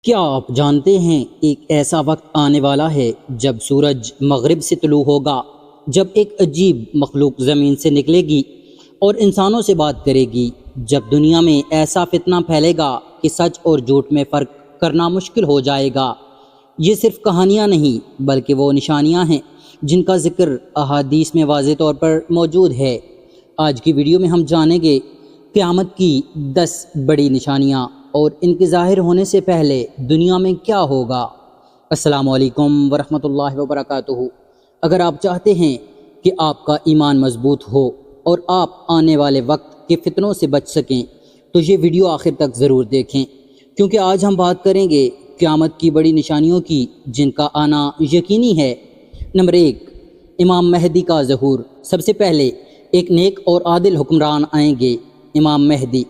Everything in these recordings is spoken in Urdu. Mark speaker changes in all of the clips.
Speaker 1: کیا آپ جانتے ہیں ایک ایسا وقت آنے والا ہے جب سورج مغرب سے طلوع ہوگا، جب ایک عجیب مخلوق زمین سے نکلے گی اور انسانوں سے بات کرے گی، جب دنیا میں ایسا فتنہ پھیلے گا کہ سچ اور جھوٹ میں فرق کرنا مشکل ہو جائے گا۔ یہ صرف کہانیاں نہیں بلکہ وہ نشانیاں ہیں جن کا ذکر احادیث میں واضح طور پر موجود ہے۔ آج کی ویڈیو میں ہم جانیں گے قیامت کی 10 بڑی نشانیاں اور ان کے ظاہر ہونے سے پہلے دنیا میں کیا ہوگا۔ السلام علیکم ورحمۃ اللہ وبرکاتہ۔ اگر آپ چاہتے ہیں کہ آپ کا ایمان مضبوط ہو اور آپ آنے والے وقت کے فتنوں سے بچ سکیں تو یہ ویڈیو آخر تک ضرور دیکھیں، کیونکہ آج ہم بات کریں گے قیامت کی بڑی نشانیوں کی جن کا آنا یقینی ہے۔ نمبر 1، امام مہدی کا ظہور۔ سب سے پہلے ایک نیک اور عادل حکمران آئیں گے، امام مہدی۔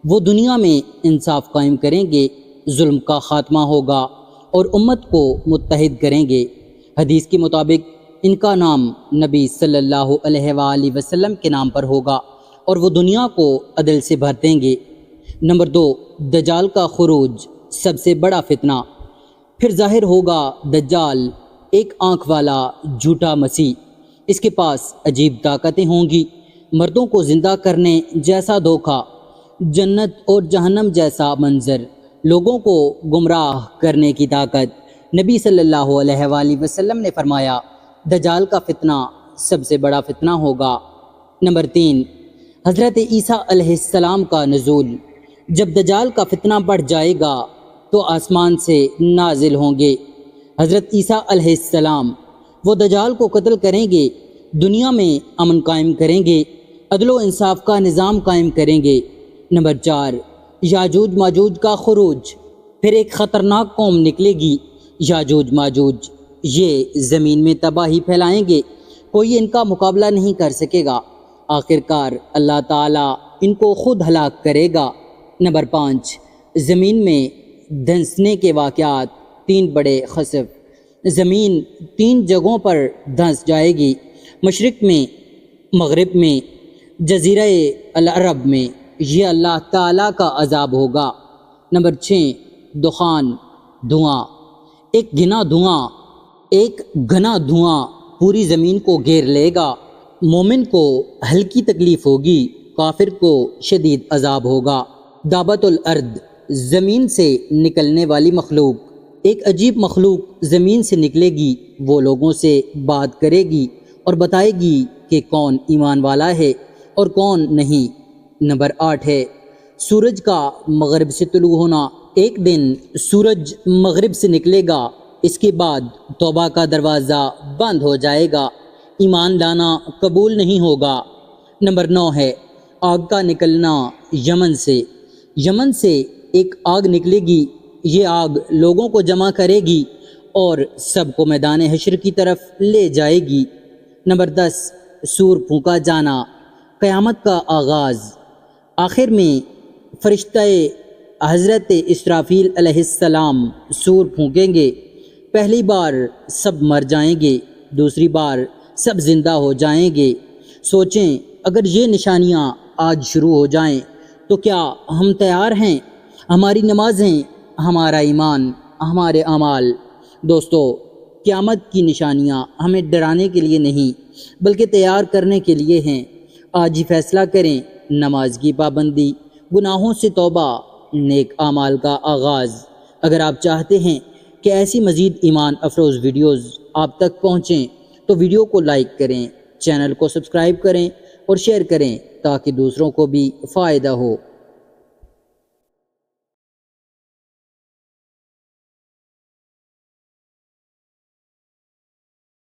Speaker 1: وہ دنیا میں انصاف قائم کریں گے، ظلم کا خاتمہ ہوگا اور امت کو متحد کریں گے۔ حدیث کے مطابق ان کا نام نبی صلی اللہ علیہ وآلہ وسلم کے نام پر ہوگا اور وہ دنیا کو عدل سے بھر دیں گے۔ نمبر 2، دجال کا خروج، سب سے بڑا فتنہ۔ پھر ظاہر ہوگا دجال، ایک آنکھ والا جھوٹا مسیح۔ اس کے پاس عجیب طاقتیں ہوں گی، مردوں کو زندہ کرنے جیسا دھوکہ، جنت اور جہنم جیسا منظر، لوگوں کو گمراہ کرنے کی طاقت۔ نبی صلی اللہ علیہ وآلہ وسلم نے فرمایا دجال کا فتنہ سب سے بڑا فتنہ ہوگا۔ نمبر 3، حضرت عیسیٰ علیہ السلام کا نزول۔ جب دجال کا فتنہ بڑھ جائے گا تو آسمان سے نازل ہوں گے حضرت عیسیٰ علیہ السلام۔ وہ دجال کو قتل کریں گے، دنیا میں امن قائم کریں گے، عدل و انصاف کا نظام قائم کریں گے۔ نمبر 4، یاجوج ماجوج کا خروج۔ پھر ایک خطرناک قوم نکلے گی، یاجوج ماجوج۔ یہ زمین میں تباہی پھیلائیں گے، کوئی ان کا مقابلہ نہیں کر سکے گا۔ آخرکار اللہ تعالیٰ ان کو خود ہلاک کرے گا۔ نمبر 5، زمین میں دھنسنے کے واقعات، 3 بڑے خسف۔ زمین 3 جگہوں پر دھنس جائے گی، مشرق میں، مغرب میں، جزیرہ العرب میں۔ یہ اللہ تعالیٰ کا عذاب ہوگا۔ نمبر 6، دخان، دھواں۔ ایک گھنا دھواں پوری زمین کو گھیر لے گا۔ مومن کو ہلکی تکلیف ہوگی، کافر کو شدید عذاب ہوگا۔ دابۃ الارض، زمین سے نکلنے والی مخلوق۔ ایک عجیب مخلوق زمین سے نکلے گی، وہ لوگوں سے بات کرے گی اور بتائے گی کہ کون ایمان والا ہے اور کون نہیں۔ نمبر 8 ہے سورج کا مغرب سے طلوع ہونا۔ ایک دن سورج مغرب سے نکلے گا، اس کے بعد توبہ کا دروازہ بند ہو جائے گا، ایمان لانا قبول نہیں ہوگا۔ نمبر 9 ہے آگ کا نکلنا یمن سے۔ یمن سے ایک آگ نکلے گی، یہ آگ لوگوں کو جمع کرے گی اور سب کو میدان حشر کی طرف لے جائے گی۔ نمبر 10، سور پھونکا جانا، قیامت کا آغاز۔ آخر میں فرشتہ حضرت اسرافیل علیہ السلام سور پھونکیں گے۔ پہلی بار سب مر جائیں گے، دوسری بار سب زندہ ہو جائیں گے۔ سوچیں اگر یہ نشانیاں آج شروع ہو جائیں تو کیا ہم تیار ہیں؟ ہماری نمازیں، ہمارا ایمان، ہمارے اعمال۔ دوستو، قیامت کی نشانیاں ہمیں ڈرانے کے لیے نہیں بلکہ تیار کرنے کے لیے ہیں۔ آج ہی فیصلہ کریں، نماز کی پابندی، گناہوں سے توبہ، نیک اعمال کا آغاز۔ اگر آپ چاہتے ہیں کہ ایسی مزید ایمان افروز ویڈیوز آپ تک پہنچیں تو ویڈیو کو لائک کریں، چینل کو سبسکرائب کریں اور شیئر کریں تاکہ دوسروں کو بھی فائدہ ہو۔